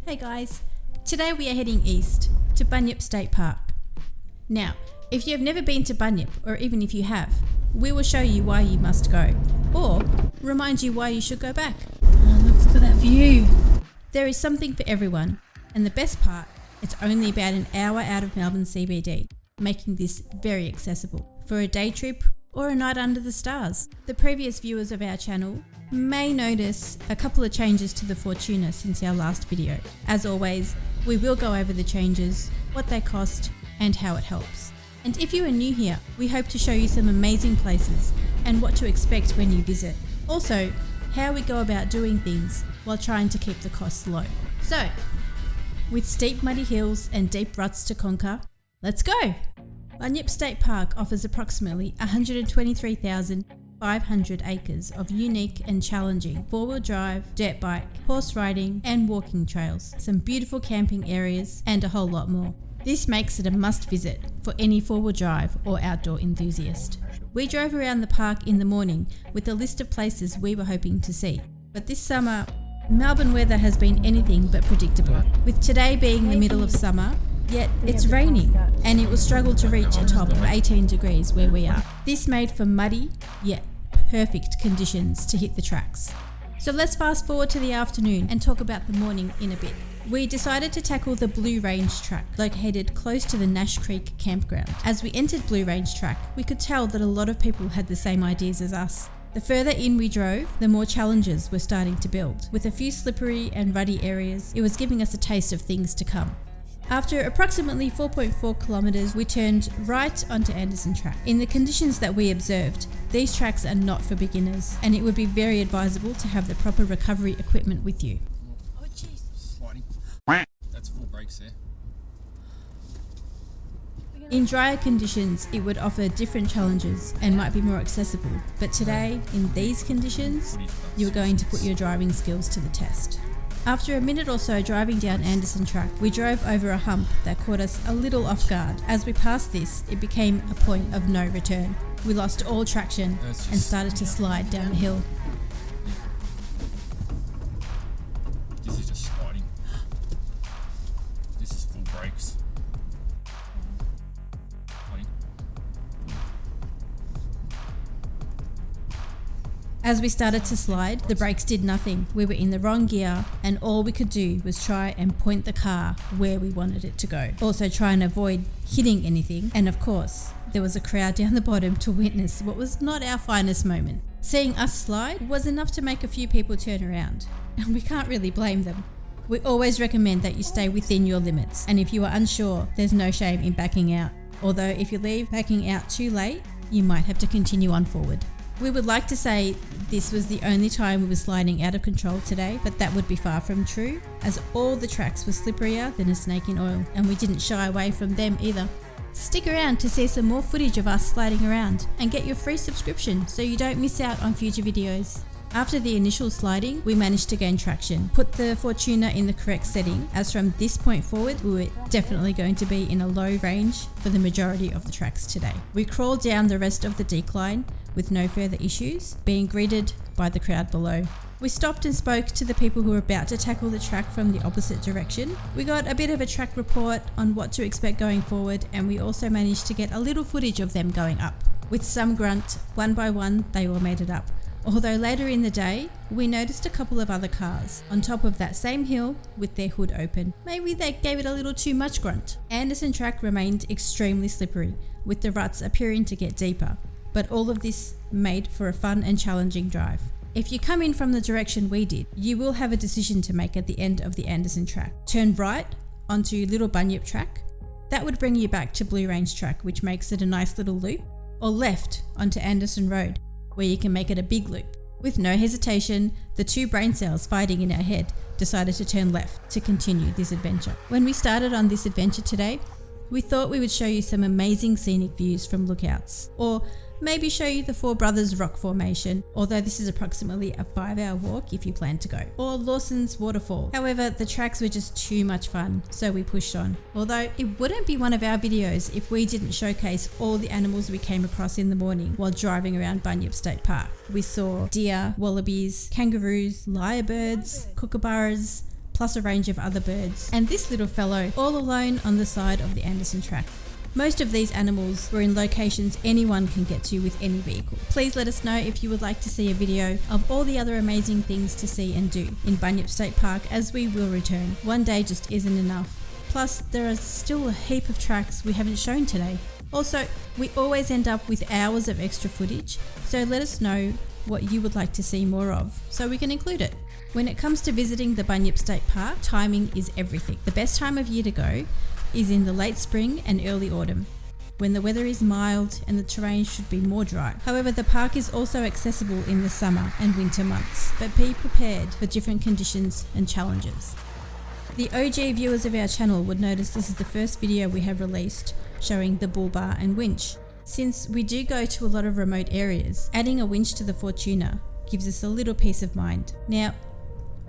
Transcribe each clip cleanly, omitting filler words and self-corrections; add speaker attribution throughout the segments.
Speaker 1: Hey guys, today we are heading east to Bunyip State Park. Now, if you have never been to Bunyip, or even if you have, we will show you why you must go, or remind you why you should go back.
Speaker 2: Oh, look at that view.
Speaker 1: There is something for everyone, and the best part, it's only about an hour out of Melbourne CBD, making this very accessible for a day trip or a night under the stars. The previous viewers of our channel may notice a couple of changes to the Fortuna since our last video. As always, we will go over the changes, what they cost, and how it helps. And if you are new here, we hope to show you some amazing places and what to expect when you visit. Also, how we go about doing things while trying to keep the costs low. So, with steep muddy hills and deep ruts to conquer, let's go! Bunyip State Park offers approximately 123,500 acres of unique and challenging four-wheel drive, dirt bike, horse riding and walking trails, some beautiful camping areas and a whole lot more. This makes it a must visit for any four-wheel drive or outdoor enthusiast. We drove around the park in the morning with a list of places we were hoping to see, but this summer, Melbourne weather has been anything but predictable, with today being the middle of summer, yet it's raining and it will struggle to reach a top of 18 degrees where we are. This made for muddy, yet perfect conditions to hit the tracks. So let's fast forward to the afternoon and talk about the morning in a bit. We decided to tackle the Blue Range track, located close to the Nash Creek campground. As we entered Blue Range track, we could tell that a lot of people had the same ideas as us. The further in we drove, the more challenges were starting to build. With a few slippery and ruddy areas, it was giving us a taste of things to come. After approximately 4.4 kilometres, we turned right onto Anderson Track. In the conditions that we observed, these tracks are not for beginners, and it would be very advisable to have the proper recovery equipment with you.
Speaker 2: Oh jeez.
Speaker 3: Sliding. That's full brakes there.
Speaker 1: In drier conditions, it would offer different challenges and might be more accessible, but today, in these conditions, you're going to put your driving skills to the test. After a minute or so driving down Anderson Track, we drove over a hump that caught us a little off guard. As we passed this, it became a point of no return. We lost all traction and started to slide down the hill.
Speaker 3: This is just sliding. This is full brakes. Sliding.
Speaker 1: As we started to slide, the brakes did nothing. We were in the wrong gear and all we could do was try and point the car where we wanted it to go. Also try and avoid hitting anything, and of course, there was a crowd down the bottom to witness what was not our finest moment. Seeing us slide was enough to make a few people turn around, and we can't really blame them. We always recommend that you stay within your limits, and if you are unsure, there's no shame in backing out. Although if you leave backing out too late, you might have to continue on forward. We would like to say this was the only time we were sliding out of control today, but that would be far from true, as all the tracks were slipperier than a snake in oil, and we didn't shy away from them either. Stick around to see some more footage of us sliding around, and get your free subscription so you don't miss out on future videos. After the initial sliding, we managed to gain traction, put the Fortuna in the correct setting, as from this point forward, we were definitely going to be in a low range for the majority of the tracks today. We crawled down the rest of the decline with no further issues, being greeted by the crowd below. We stopped and spoke to the people who were about to tackle the track from the opposite direction. We got a bit of a track report on what to expect going forward, and we also managed to get a little footage of them going up. With some grunt, one by one, they all made it up. Although later in the day, we noticed a couple of other cars on top of that same hill with their hood open. Maybe they gave it a little too much grunt. Anderson Track remained extremely slippery, with the ruts appearing to get deeper, but all of this made for a fun and challenging drive. If you come in from the direction we did, you will have a decision to make at the end of the Anderson Track. Turn right onto Little Bunyip Track. That would bring you back to Blue Range Track, which makes it a nice little loop, or left onto Anderson Road, where you can make it a big loop. With no hesitation, the two brain cells fighting in our head decided to turn left to continue this adventure. When we started on this adventure today, we thought we would show you some amazing scenic views from lookouts, or maybe show you the Four Brothers Rock Formation, although this is approximately a 5-hour walk if you plan to go, or Lawson's Waterfall. However, the tracks were just too much fun, so we pushed on. Although it wouldn't be one of our videos if we didn't showcase all the animals we came across in the morning while driving around Bunyip State Park. We saw deer, wallabies, kangaroos, lyrebirds, kookaburras, plus a range of other birds, and this little fellow all alone on the side of the Anderson track. Most of these animals were in locations anyone can get to with any vehicle. Please let us know if you would like to see a video of all the other amazing things to see and do in Bunyip State Park, as we will return. One day just isn't enough. Plus, there are still a heap of tracks we haven't shown today. Also, we always end up with hours of extra footage, so let us know what you would like to see more of so we can include it. When it comes to visiting the Bunyip State Park, timing is everything. The best time of year to go is in the late spring and early autumn, when the weather is mild and the terrain should be more dry. However, the park is also accessible in the summer and winter months, but be prepared for different conditions and challenges. The OG viewers of our channel would notice this is the first video we have released showing the bull bar and winch. Since we do go to a lot of remote areas, adding a winch to the Fortuna gives us a little peace of mind. Now,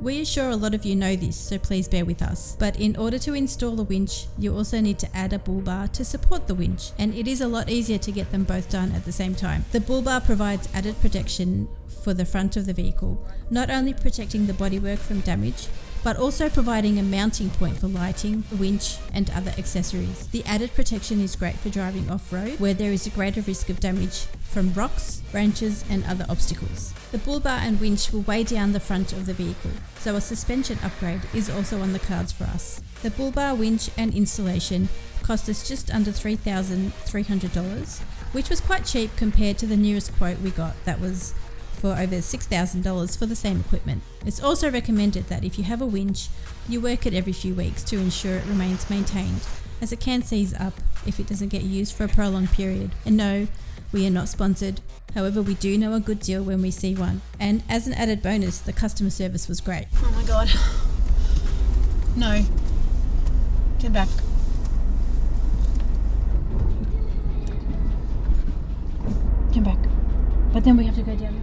Speaker 1: we are sure a lot of you know this, so please bear with us. But in order to install a winch, you also need to add a bull bar to support the winch, and it is a lot easier to get them both done at the same time. The bull bar provides added protection for the front of the vehicle, not only protecting the bodywork from damage, but also providing a mounting point for lighting, winch, and other accessories. The added protection is great for driving off-road, where there is a greater risk of damage from rocks, branches, and other obstacles. The bull bar and winch will weigh down the front of the vehicle, so a suspension upgrade is also on the cards for us. The bull bar, winch, and installation cost us just under $3,300, which was quite cheap compared to the nearest quote we got that was for over $6,000 for the same equipment. It's also recommended that if you have a winch, you work it every few weeks to ensure it remains maintained, as it can seize up if it doesn't get used for a prolonged period. And no, we are not sponsored. However, we do know a good deal when we see one. And as an added bonus, the customer service was great.
Speaker 2: Oh my god. No. Get back. Come back. But then we have to go down.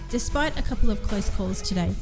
Speaker 1: Despite a couple of close calls today,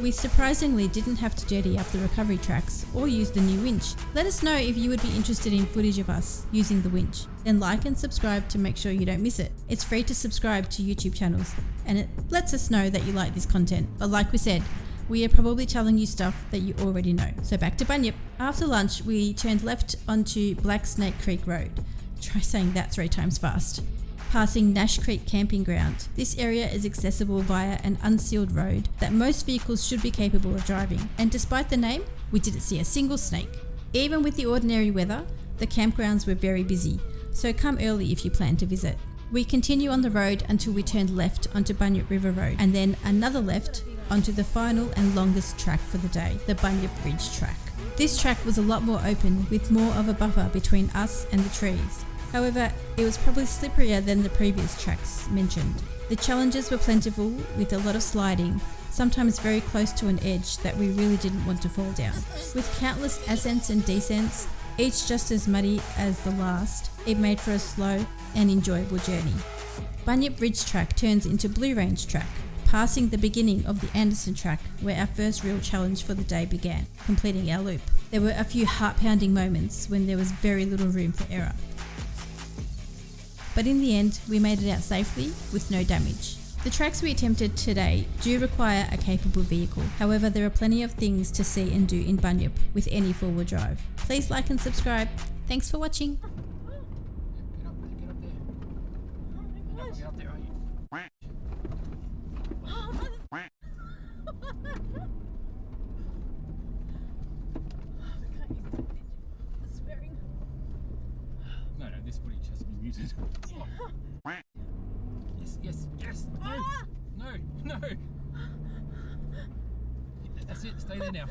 Speaker 1: we surprisingly didn't have to dirty up the recovery tracks or use the new winch. Let us know if you would be interested in footage of us using the winch. Then like and subscribe to make sure you don't miss it. It's free to subscribe to YouTube channels, and it lets us know that you like this content. But like we said, we are probably telling you stuff that you already know. So back to Bunyip. After lunch, we turned left onto Black Snake Creek Road. Try saying that 3 times fast. Passing Nash Creek Camping Ground. This area is accessible via an unsealed road that most vehicles should be capable of driving. And despite the name, we didn't see a single snake. Even with the ordinary weather, the campgrounds were very busy, so come early if you plan to visit. We continue on the road until we turned left onto Bunyip River Road, and then another left onto the final and longest track for the day, the Bunyip Ridge track. This track was a lot more open, with more of a buffer between us and the trees. However, it was probably slipperier than the previous tracks mentioned. The challenges were plentiful, with a lot of sliding, sometimes very close to an edge that we really didn't want to fall down. With countless ascents and descents, each just as muddy as the last, it made for a slow and enjoyable journey. Bunyip Ridge track turns into Blue Range track, passing the beginning of the Anderson track, where our first real challenge for the day began, completing our loop. There were a few heart-pounding moments when there was very little room for error. But in the end, we made it out safely with no damage. The tracks we attempted today do require a capable vehicle. However, there are plenty of things to see and do in Bunyip with any four-wheel drive. Please like and subscribe. Thanks for watching.
Speaker 3: Get up there. Get up there, are you? footage has to be muted. Oh. Yes, yes, yes. No, no, no. That's it. Stay there now.